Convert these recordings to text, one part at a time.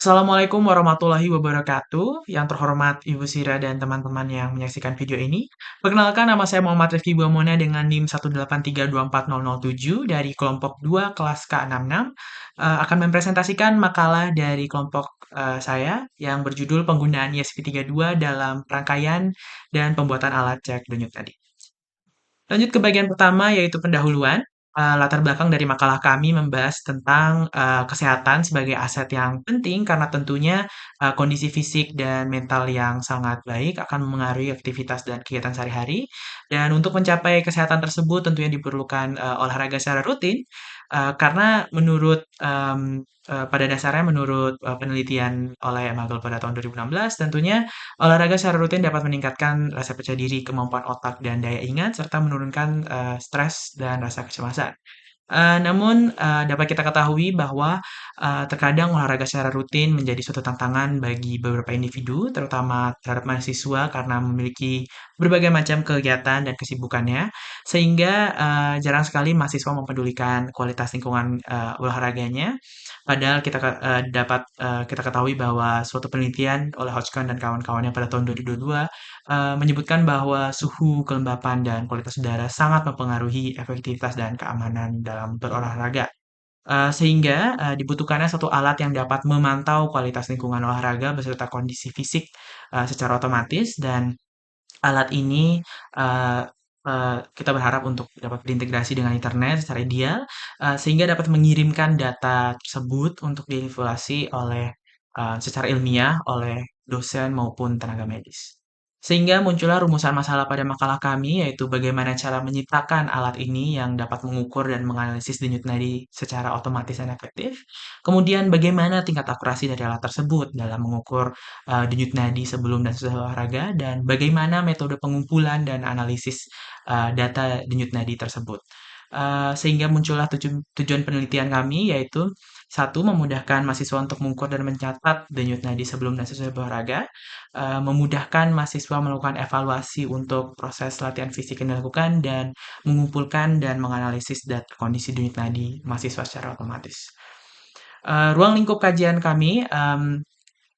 Assalamualaikum warahmatullahi wabarakatuh. Yang terhormat Ibu Sira dan teman-teman yang menyaksikan video ini. Perkenalkan, nama saya Muhammad Rifki Buamona dengan NIM 183240007 dari kelompok 2 kelas K66. Akan mempresentasikan makalah dari kelompok saya yang berjudul penggunaan ESP32 dalam rangkaian dan pembuatan alat cek denyut nadi. Lanjut ke bagian pertama, yaitu pendahuluan. Latar belakang dari makalah kami membahas tentang kesehatan sebagai aset yang penting karena tentunya kondisi fisik dan mental yang sangat baik akan memengaruhi aktivitas dan kegiatan sehari-hari. Dan untuk mencapai kesehatan tersebut tentunya diperlukan olahraga secara rutin karena pada dasarnya menurut penelitian oleh Magel pada tahun 2016 tentunya olahraga secara rutin dapat meningkatkan rasa percaya diri, kemampuan otak, dan daya ingat, serta menurunkan stres dan rasa kecemasan. Namun dapat kita ketahui bahwa terkadang olahraga secara rutin menjadi suatu tantangan bagi beberapa individu, terutama terhadap mahasiswa karena memiliki berbagai macam kegiatan dan kesibukannya, sehingga jarang sekali mahasiswa mempedulikan kualitas lingkungan olahraganya. Padahal dapat kita ketahui bahwa suatu penelitian oleh Hodgkin dan kawan-kawannya pada tahun 2022 menyebutkan bahwa suhu, kelembapan, dan kualitas udara sangat mempengaruhi efektivitas dan keamanan dalam berolahraga. Sehingga dibutuhkannya satu alat yang dapat memantau kualitas lingkungan olahraga beserta kondisi fisik secara otomatis dan alat ini eee kita berharap untuk dapat berintegrasi dengan internet secara ideal, sehingga dapat mengirimkan data tersebut untuk dievaluasi secara ilmiah oleh dosen maupun tenaga medis. Sehingga muncullah rumusan masalah pada makalah kami, yaitu bagaimana cara menciptakan alat ini yang dapat mengukur dan menganalisis denyut nadi secara otomatis dan efektif. Kemudian bagaimana tingkat akurasi dari alat tersebut dalam mengukur denyut nadi sebelum dan sesudah olahraga, dan bagaimana metode pengumpulan dan analisis data denyut nadi tersebut. Sehingga muncullah tujuan penelitian kami, yaitu satu, memudahkan mahasiswa untuk mengukur dan mencatat denyut nadi sebelum dan sesudah berolahraga, memudahkan mahasiswa melakukan evaluasi untuk proses latihan fisik yang dilakukan, dan mengumpulkan dan menganalisis data kondisi denyut nadi mahasiswa secara otomatis. Ruang lingkup kajian kami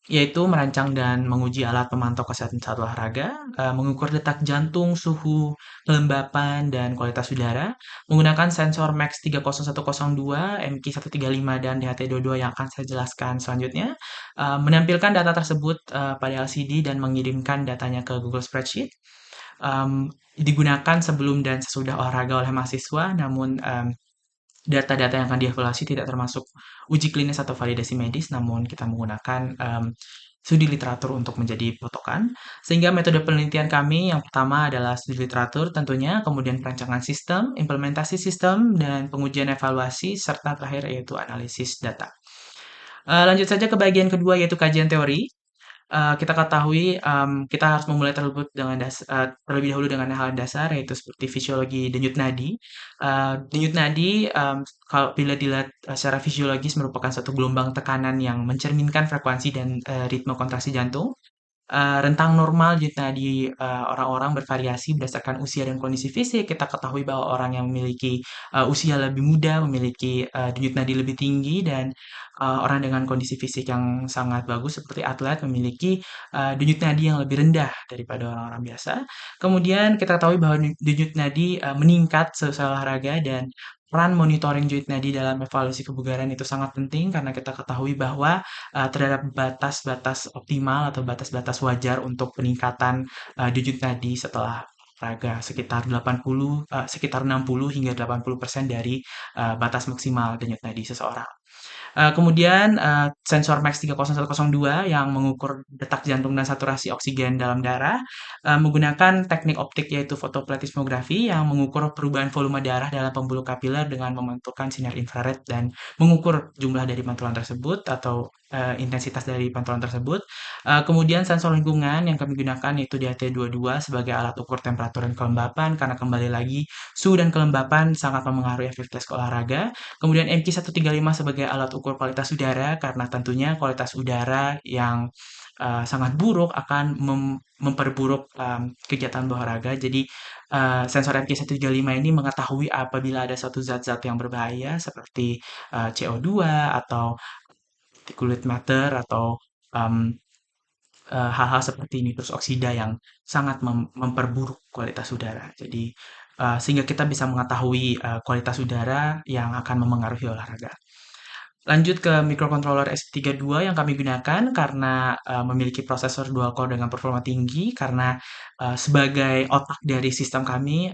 yaitu merancang dan menguji alat pemantau kesehatan saat olahraga, mengukur detak jantung, suhu, kelembapan, dan kualitas udara, menggunakan sensor Max 30102, MQ135, dan DHT22 yang akan saya jelaskan selanjutnya, menampilkan data tersebut pada LCD dan mengirimkan datanya ke Google Spreadsheet, digunakan sebelum dan sesudah olahraga oleh mahasiswa, namun data-data yang akan dievaluasi tidak termasuk uji klinis atau validasi medis, namun kita menggunakan studi literatur untuk menjadi patokan. Sehingga metode penelitian kami yang pertama adalah studi literatur tentunya, kemudian perancangan sistem, implementasi sistem, dan pengujian evaluasi, serta terakhir yaitu analisis data. Lanjut saja ke bagian kedua yaitu kajian teori. Kita ketahui, kita harus memulai terlebih dahulu dengan hal dasar, yaitu seperti fisiologi denyut nadi. Denyut nadi, kalau bila dilihat secara fisiologis merupakan suatu gelombang tekanan yang mencerminkan frekuensi dan ritme kontraksi jantung. Rentang normal denyut nadi orang-orang bervariasi berdasarkan usia dan kondisi fisik. Kita ketahui bahwa orang yang memiliki usia lebih muda memiliki denyut nadi lebih tinggi, dan orang dengan kondisi fisik yang sangat bagus seperti atlet memiliki denyut nadi yang lebih rendah daripada orang-orang biasa. Kemudian kita ketahui bahwa denyut nadi meningkat seusai olahraga, dan peran monitoring denyut nadi dalam evaluasi kebugaran itu sangat penting karena kita ketahui bahwa terhadap batas-batas optimal atau batas-batas wajar untuk peningkatan denyut nadi setelah olahraga sekitar 60 hingga 80% dari batas maksimal denyut nadi seseorang. Kemudian sensor Max 30102 yang mengukur detak jantung dan saturasi oksigen dalam darah, menggunakan teknik optik yaitu fotoplatismografi yang mengukur perubahan volume darah dalam pembuluh kapiler dengan memantulkan sinar infrared dan mengukur jumlah dari pantulan tersebut atau intensitas dari pantulan tersebut. Kemudian sensor lingkungan yang kami gunakan yaitu DHT22 sebagai alat ukur temperatur dan kelembapan karena kembali lagi suhu dan kelembapan sangat mempengaruhi efektivitas olahraga. Kemudian MQ135 sebagai alat ukur kualitas udara karena tentunya kualitas udara yang sangat buruk akan memperburuk kegiatan berolahraga. Jadi sensor MQ135 ini mengetahui apabila ada suatu zat-zat yang berbahaya seperti CO2 atau particulate matter atau um, hal-hal seperti nitrous oksida yang sangat memperburuk kualitas udara. Jadi, sehingga kita bisa mengetahui kualitas udara yang akan memengaruhi olahraga. Lanjut ke microcontroller SP32 yang kami gunakan karena memiliki prosesor dual core dengan performa tinggi, karena sebagai otak dari sistem kami,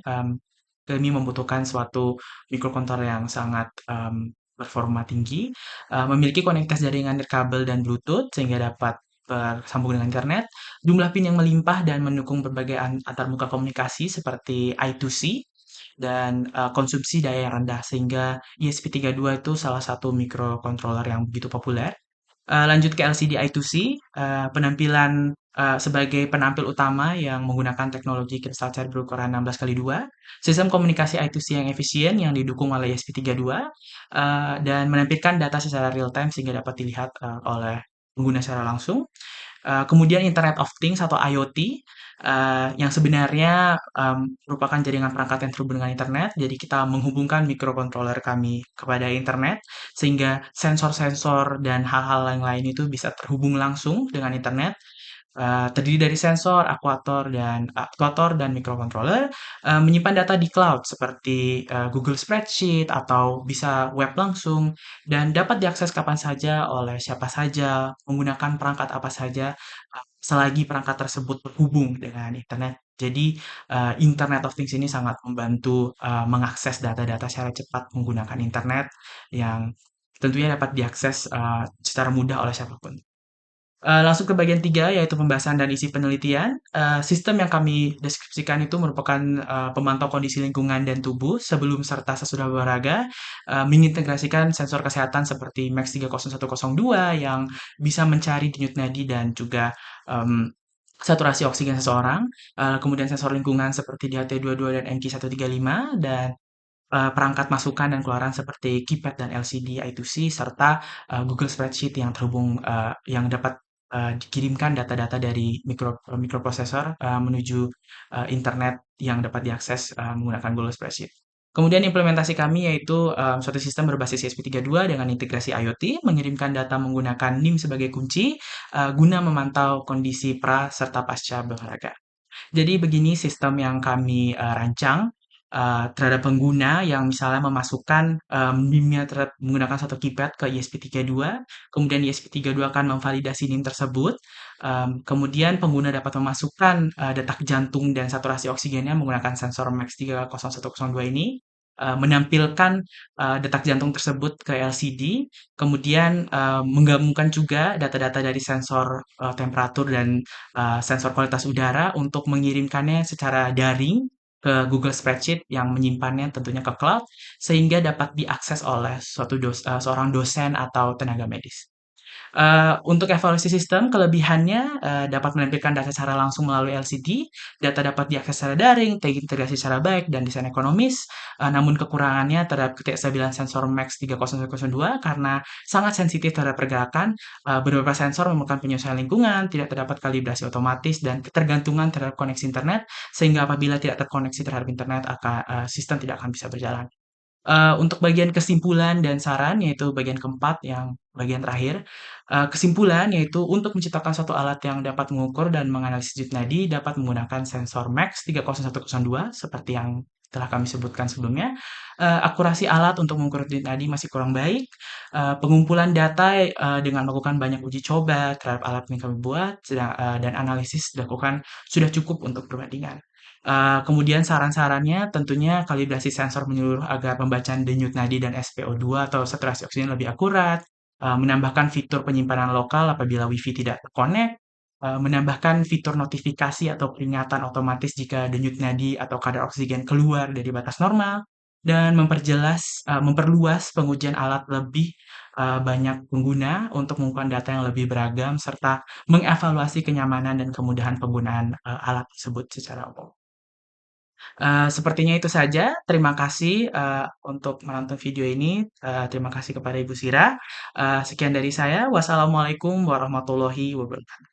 kami membutuhkan suatu microcontroller yang sangat performa tinggi, memiliki konektivitas jaringan nirkabel dan Bluetooth sehingga dapat bersambung dengan internet, jumlah pin yang melimpah dan mendukung berbagai antarmuka komunikasi seperti I2C, dan konsumsi daya yang rendah sehingga ESP32 itu salah satu microcontroller yang begitu populer. Lanjut ke LCD I2C, penampilan sebagai penampil utama yang menggunakan teknologi kristal cat berukuran 16x2, sistem komunikasi I2C yang efisien yang didukung oleh ESP32, dan menampilkan data secara real time sehingga dapat dilihat oleh pengguna secara langsung. Kemudian Internet of Things atau IoT, yang sebenarnya merupakan jaringan perangkat yang terhubung dengan internet. Jadi kita menghubungkan microcontroller kami kepada internet, sehingga sensor-sensor dan hal-hal lain-lain itu bisa terhubung langsung dengan internet. Terdiri dari sensor, aktuator, dan microcontroller, menyimpan data di cloud seperti Google Spreadsheet atau bisa web langsung, dan dapat diakses kapan saja oleh siapa saja, menggunakan perangkat apa saja, selagi perangkat tersebut terhubung dengan internet. Jadi, Internet of Things ini sangat membantu mengakses data-data secara cepat menggunakan internet yang tentunya dapat diakses secara mudah oleh siapapun. Langsung ke bagian 3 yaitu pembahasan dan isi penelitian. Sistem yang kami deskripsikan itu merupakan pemantau kondisi lingkungan dan tubuh sebelum serta sesudah berolahraga, mengintegrasikan sensor kesehatan seperti Max 30102 yang bisa mencari denyut nadi dan juga saturasi oksigen seseorang, kemudian sensor lingkungan seperti DHT22 dan MQ135, dan perangkat masukan dan keluaran seperti keypad dan LCD I2C, serta Google Spreadsheet yang terhubung yang dapat dikirimkan data-data dari mikroprosesor menuju internet yang dapat diakses menggunakan Google Spreadsheet. Kemudian implementasi kami yaitu suatu sistem berbasis ESP32 dengan integrasi IoT, mengirimkan data menggunakan NIM sebagai kunci guna memantau kondisi pra serta pasca berolahraga. Jadi begini sistem yang kami rancang terhadap pengguna yang misalnya memasukkan NIM-nya menggunakan satu keypad ke ESP32, kemudian ESP32 akan memvalidasi NIM tersebut, kemudian pengguna dapat memasukkan detak jantung dan saturasi oksigennya menggunakan sensor Max 30102 ini, menampilkan detak jantung tersebut ke LCD, kemudian menggabungkan juga data-data dari sensor temperatur dan sensor kualitas udara untuk mengirimkannya secara daring ke Google Spreadsheet yang menyimpannya tentunya ke cloud sehingga dapat diakses oleh seorang dosen atau tenaga medis. Untuk evaluasi sistem, kelebihannya dapat menampilkan data secara langsung melalui LCD, data dapat diakses secara daring, terintegrasi secara baik, dan desain ekonomis. Namun kekurangannya terhadap ketidakstabilan sensor Max 30102 karena sangat sensitif terhadap pergerakan. Beberapa sensor memerlukan penyesuaian lingkungan, tidak terdapat kalibrasi otomatis, dan ketergantungan terhadap koneksi internet, sehingga apabila tidak terkoneksi terhadap internet, sistem tidak akan bisa berjalan. Untuk bagian kesimpulan dan saran, yaitu bagian keempat yang bagian terakhir. Kesimpulan yaitu untuk menciptakan suatu alat yang dapat mengukur dan menganalisis denyut nadi dapat menggunakan sensor Max 30102 seperti yang telah kami sebutkan sebelumnya. Akurasi alat untuk mengukur denyut nadi masih kurang baik. Pengumpulan data dengan melakukan banyak uji coba terhadap alat yang kami buat dan analisis dilakukan sudah cukup untuk perbandingan. Kemudian saran-sarannya tentunya kalibrasi sensor menyeluruh agar pembacaan denyut nadi dan SpO2 atau saturasi oksigen lebih akurat, menambahkan fitur penyimpanan lokal apabila Wi-Fi tidak terkonek, menambahkan fitur notifikasi atau peringatan otomatis jika denyut nadi atau kadar oksigen keluar dari batas normal, dan memperluas pengujian alat lebih banyak pengguna untuk mengumpulkan data yang lebih beragam serta mengevaluasi kenyamanan dan kemudahan penggunaan alat tersebut secara umum. Sepertinya itu saja. Terima kasih untuk menonton video ini. Terima kasih kepada Ibu Sira. Sekian dari saya. Wassalamualaikum warahmatullahi wabarakatuh.